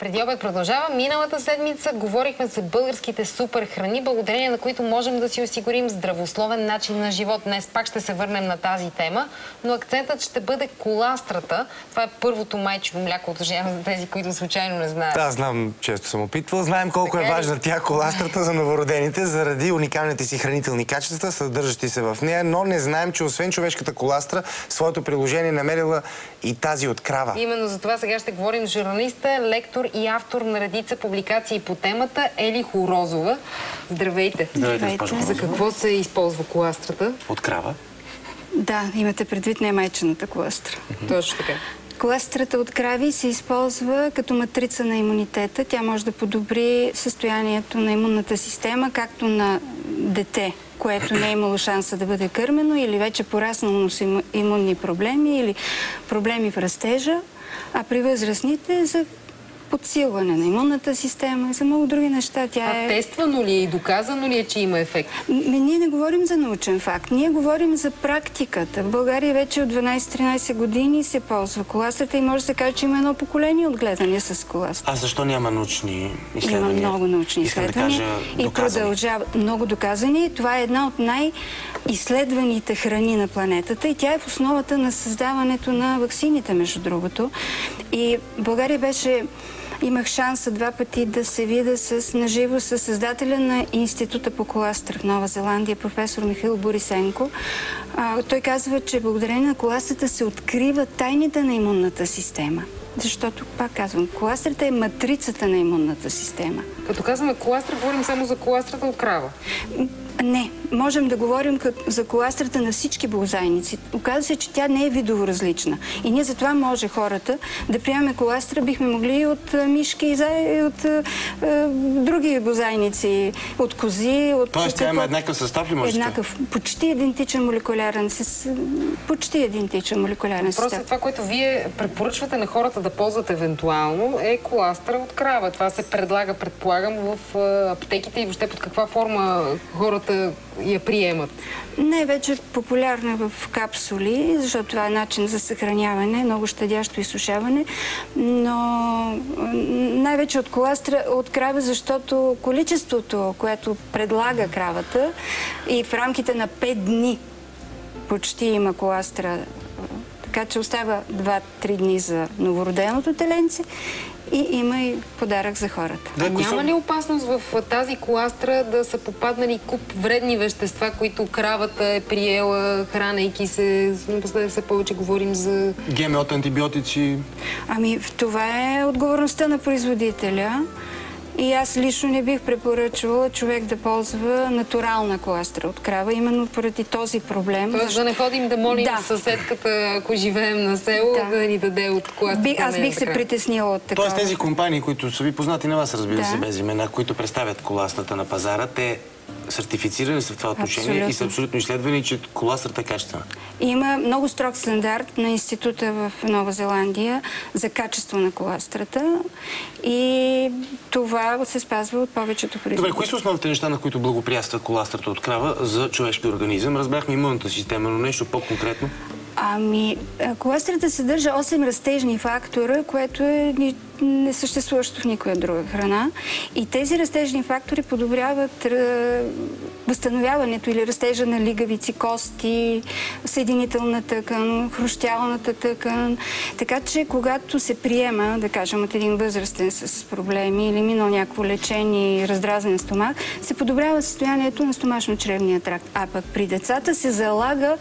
Преди обед продължава. Миналата седмица говорихме за българските супер храни, благодарение на които можем да си осигурим здравословен начин на живот. Днес пак ще се върнем на тази тема, но акцентът ще бъде коластрата. Това е първото майчино мляко, уточнявам за тези, които случайно не знаят. Да, знам, често съм опитвал. Знаем колко е важна тя коластрата за новородените, заради уникалните си хранителни качества, съдържащи се в нея, но не знаем, че освен човешката коластра, своето приложение намерила и тази от крава. Именно за това сега ще говорим с журналиста, лектор и автор на редица публикации по темата Ели Хорозова. Здравейте! Здравейте, госпожо Хорозова. За какво се използва коластрата? От крава? Да, имате предвид не майчената коластра. Точно така. Коластрата от крави се използва като матрица на имунитета. Тя може да подобри състоянието на имунната система, както на дете, което не е имало шанса да бъде кърмено или вече пораснало с имунни проблеми или проблеми в растежа, а при възрастните за подсилване на имунната система и за много други неща. Тествано ли е и доказано ли е, че има ефект? Ние не говорим за научен факт. Ние говорим за практиката. В България вече от 12-13 години се ползва коластрата и може да се каже, че има едно поколение отгледане с коластра. А защо няма научни изследвания? Има много научни изследвания. И продължава много доказани. Това е една от най-изследваните храни на планетата и тя е в основата на създаването на ваксините, между другото. И България имах шанса 2 пъти да се видя наживо с създателя на Института по коластра в Нова Зеландия, професор Михаил Борисенко. Той казва, че благодарение на коластрата се открива тайните на имунната система. Защото, пак казвам, коластрата е матрицата на имунната система. Като казваме коластра, говорим само за коластрата от крава. Не, можем да говорим за коластрата на всички бозайници. Оказва се, че тя не е видово различна. И ние затова може хората да приемаме коластра, бихме могли и от мишки, и от други бозайници, от кози, от... Тоест тя има еднакъв състав ли може да? Еднакъв, почти идентичен молекулярен състав. Просто това, което вие препоръчвате на хората да ползват евентуално, е коластра от крава. Това се предлага, предполагам, в аптеките и въобще под каква форма хората я приемат? Не, вече популярна в капсули, защото това е начин за съхраняване, много щадящо изсушаване, но най-вече от коластра от крава, защото количеството, което предлага кравата и в рамките на 5 дни почти има коластра, така че остава 2-3 дни за новороденото теленце и има и подарък за хората. Няма ли опасност в тази коластра да са попаднали куп вредни вещества, които кравата е приела, хранейки се? Напоследък все повече говорим за... ГМО, антибиотици? Това е отговорността на производителя. И аз лично не бих препоръчвала човек да ползва натурална коластра от крава, именно поради този проблем. Тоест да не ходим да молим съседката, ако живеем на село, да ни даде от коластрата. Аз бих се притеснила от такова. Тоест тези компании, които са ви познати на вас, разбира се, без имена, които представят коластрата на пазара, те сертифицирани са в това отношение и са абсолютно изследвани, че коластрата е качествена. Има много строг стандарт на института в Нова Зеландия за качество на коластрата и това се спазва от повечето производители. Добре, кои са основните неща, на които благоприятства коластрата от крава за човешки организъм? Разбрахме имунната система, но нещо по-конкретно? Коластрата съдържа 8 растежни фактора, което е несъществуващо в никоя друга храна. И тези растежни фактори подобряват възстановяването или растежа на лигавици, кости, съединителна тъкан, хрущялната тъкан. Така че, когато се приема, да кажем, от един възрастен с проблеми или минал някакво лечение и раздразнен стомах, се подобрява състоянието на стомашно-чревния тракт. А пък при децата се залага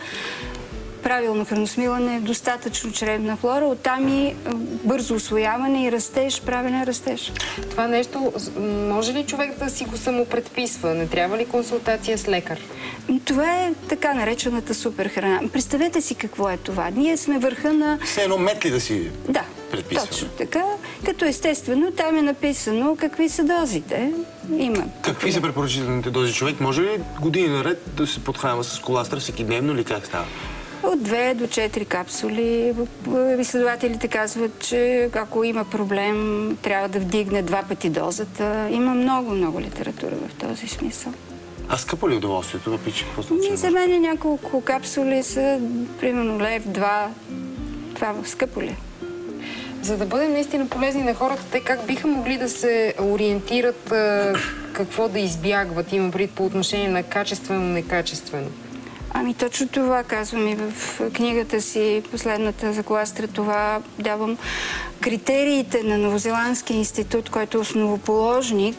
правилно храносмилане, достатъчно чревна флора, оттам и бързо усвояване и растеж, правилен растеж. Това нещо, може ли човек да си го самопредписва? Не трябва ли консултация с лекар? Това е така наречената супер храна. Представете си какво е това. Ние сме върха на... Все едно мет ли да си предписваме? Точно така. Като естествено, там е написано какви са дозите. Има. Какви са препоръчителните дози? Човек може ли години наред да се подхранва с коластра всекидневно или как става? От 2 до 4 капсули. Изследователите казват, че ако има проблем, трябва да вдигне 2 пъти дозата. Има много литература в този смисъл. А скъпо ли удоволствието да пича? За мен няколко капсули са примерно лев, 2. Това скъпо ли? За да бъдем наистина полезни на хората, те как биха могли да се ориентират какво да избягват, има предвид по отношение на качествено-некачествено? Ами точно това казвам и в книгата си, последната за коластра, това давам критериите на Новозеландския институт, който е основоположник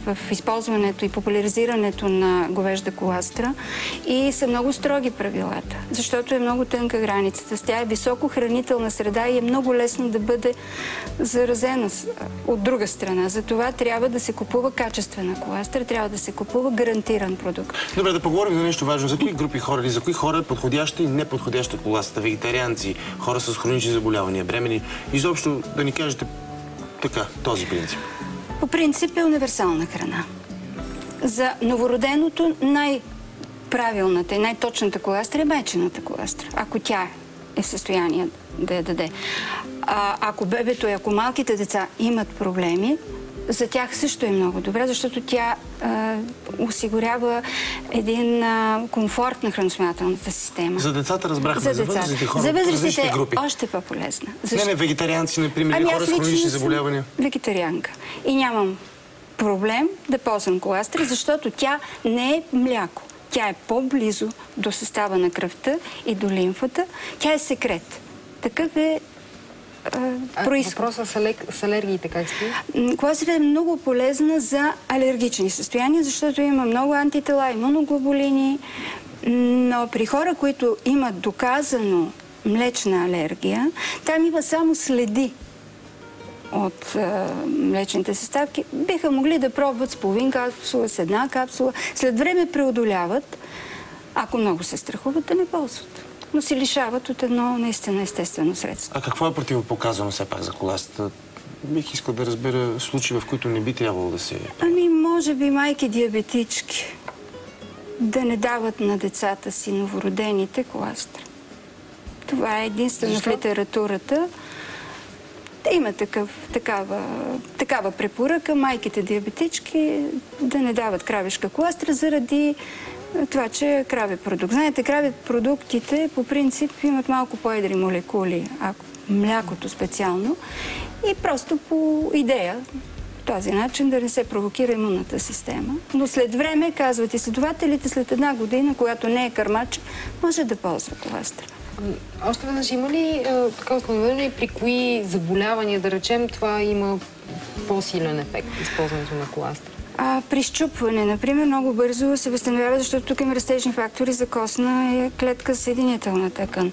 в използването и популяризирането на говежда коластра, и са много строги правилата, защото е много тънка границата. Тя е високо хранителна среда и е много лесно да бъде заразена от друга страна. Затова трябва да се купува качествена коластра, трябва да се купува гарантиран продукт. Добре, да поговорим за нещо важно. За кои групи хора или за кои хора е подходяща и неподходяща коластата? Вегетарианци, хора с хронични заболявания, бремени. Изобщо да ни кажете така, този принцип. По принцип е универсална храна. За новороденото най-правилната и най-точната коластра е майчината коластра, ако тя е в състояние да я даде. Ако бебето и ако малките деца имат проблеми, за тях също е много добре, защото тя осигурява един комфорт на храносмилателната система. За децата разбрахме, за възрастните хора за от различни групи. Още по-полезна. Не, вегетарианци, например, или хора с хронични заболявания. Вегетарианка. И нямам проблем да ползвам коластра, защото тя не е мляко. Тя е по-близо до състава на кръвта и до лимфата. Тя е секрет. Такъв е Въпросът с алергиите как стои? Коластрата е много полезна за алергични състояния, защото има много антитела, имуноглобулини, но при хора, които имат доказано млечна алергия, там има само следи от млечните съставки. Биха могли да пробват с половин капсула, с една капсула. След време преодоляват, ако много се страхуват, да не ползват. Но се лишават от едно наистина естествено средство. А какво е противопоказано все пак за коластата? Бих искал да разбера случаи, в които не би трябвало да се... Ами, може би майки диабетички да не дават на децата си новородените коластра. Това е единствено в литературата. Има такава препоръка майките диабетички да не дават кравешка коластра заради това, че е краве продукт. Знаете, краве продуктите по принцип имат малко по-едри молекули, млякото специално, и просто по идея този начин да не се провокира имунната система. Но след време, казват изследователите, след една година, когато не е кърмач, може да ползва коластра. Още веднъж, има ли така установено и при кои заболявания, да речем, това има по-силен ефект, използването на коластра? При счупване, например, много бързо се възстановява, защото тук има растежни фактори за костна клетка, съединителна тъкан.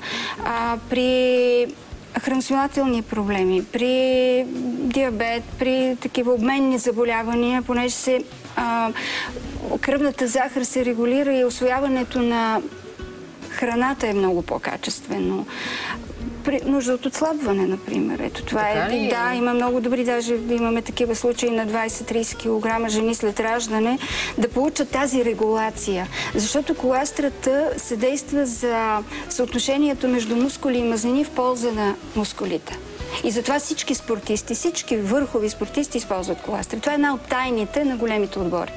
При храносмилателни проблеми, при диабет, при такива обменни заболявания, понеже кръвната захар се регулира и усвояването на храната е много по-качествено. При нужда от отслабване, например. Ето това е. Да, има много добри, даже имаме такива случаи на 20-30 кг жени след раждане, да получат тази регулация. Защото коластрата се действа за съотношението между мускули и мазнини в полза на мускулите. И затова всички спортисти, всички върхови спортисти използват коластра. Това е една от тайните на големите отбори.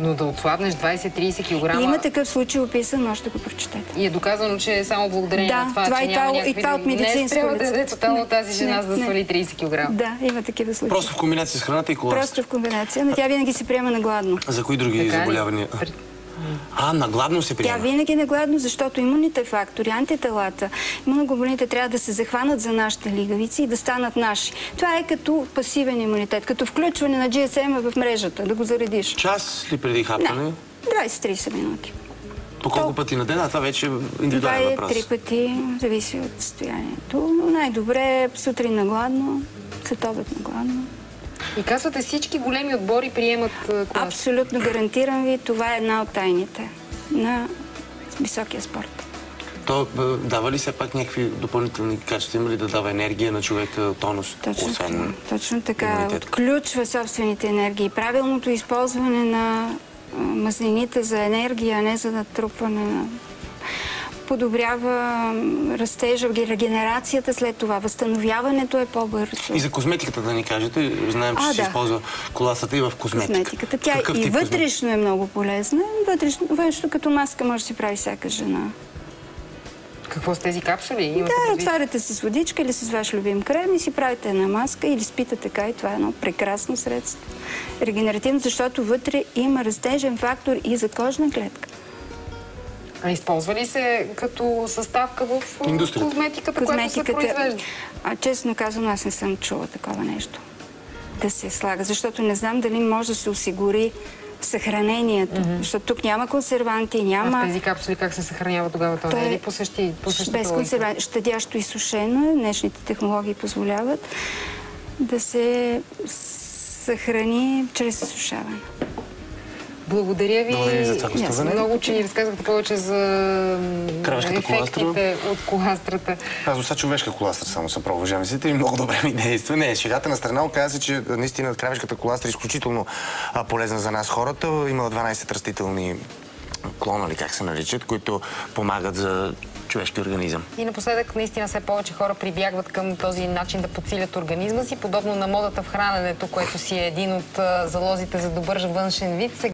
Но да отслабнеш 20-30 кг... Има такъв случай описан, може да го прочетете. И е доказано, че е само благодарение на това, че няма някакви... и това от медицинско лице. Не трябва да е тотално тази жена, за да свали 30 кг. Да, има такива случаи. Просто в комбинация с храната и коластра? Просто в комбинация, но тя винаги се приема на гладно. За кои други заболявания? На гладно се приема? Тя винаги на гладно, защото имунните фактори, антителата, имуноглобулините трябва да се захванат за нашите лигавици и да станат наши. Това е като пасивен имунитет, като включване на GSM в мрежата, да го заредиш. Час ли преди хапване? 20-30 минути. По колко пъти на ден? Това вече е индивидуален въпрос. 2-3 пъти, зависи от състоянието. Но най-добре е сутрин на гладно, след обед на гладно. И казвате, всички големи отбори приемат коластра? Абсолютно гарантирам ви, това е една от тайните на високия спорт. То дава ли все пак някакви допълнителни качества? Има ли да дава енергия на човека, тонус? Точно така. Отключва собствените енергии. Правилното използване на мазнините за енергия, а не за натрупване на... Подобрява растежа, регенерацията след това. Възстановяването е по-бързо. И за козметиката да ни кажете? Знаем, че се използва коласата и в козметиката. Тя и вътрешно е много полезна. Външно като маска може да си прави всяка жена. Какво с тези капсули? Да, отваряте с водичка или с ваш любим крем и си правите една маска или спите така и това е едно прекрасно средство. Регенеративно, защото вътре има растежен фактор и за кожна клетка. А използва ли се като съставка в козметиката, която се произвежда? Честно казвам, аз не съм чула такова нещо да се слага, защото не знам дали може да се осигури съхранението, защото тук няма консерванти, няма... А в тези капсули как се съхранява тогава? Това е ли по същата без консерванти. Щадящо изсушено, днешните технологии позволяват да се съхрани чрез изсушаване. Благодаря ви. Благодаря ви за това гостуване. Много, че ни разказахте повече за ефектите от коластрата. Аз доста човешка коластра само съм пробвал, уважаеми зрители, и много добре ми действа. Не, шегата на страна, оказа се, че наистина кравешката коластра е изключително полезна за нас хората. Има 12 растителни клона, или как се наричат, които помагат за човешки организъм. И напоследък наистина все повече хора прибягват към този начин да подсилят организма си, подобно на модата в храненето, което си е един от залозите за добър външен вид.